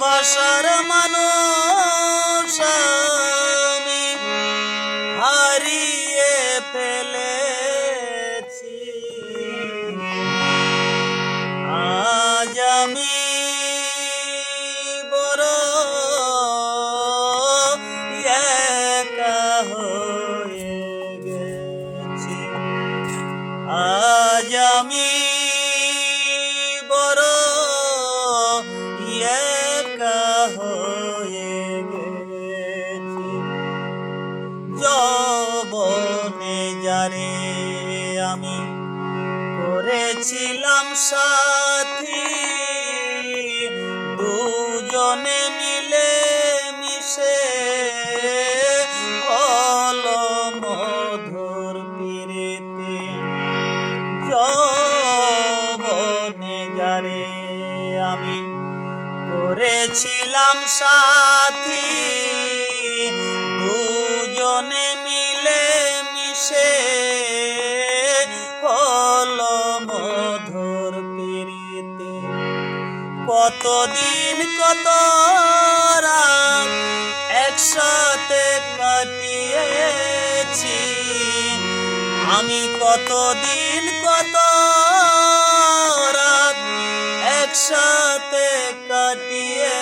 ভালোবাসার মানুষ আমি হারিয়ে ফেলেছি। আজ আমি বড় একা হয়ে গেছি। আজ আমি বড় একা হয়ে গেছি। যৌবনে যারে আমি করেছিলাম সাথী, দুজনে মিলে মিশে হলো মধুর প্রীতি। যৌবনে যারে আমি করেছিলাম সাথী, দুজনে মিলে মিশে হলো মধুর প্রীতি। কতদিন কত রাত একসাথে কাটিয়েছি আমি, কতদিন কত রাত একসাথে কাটিয়ে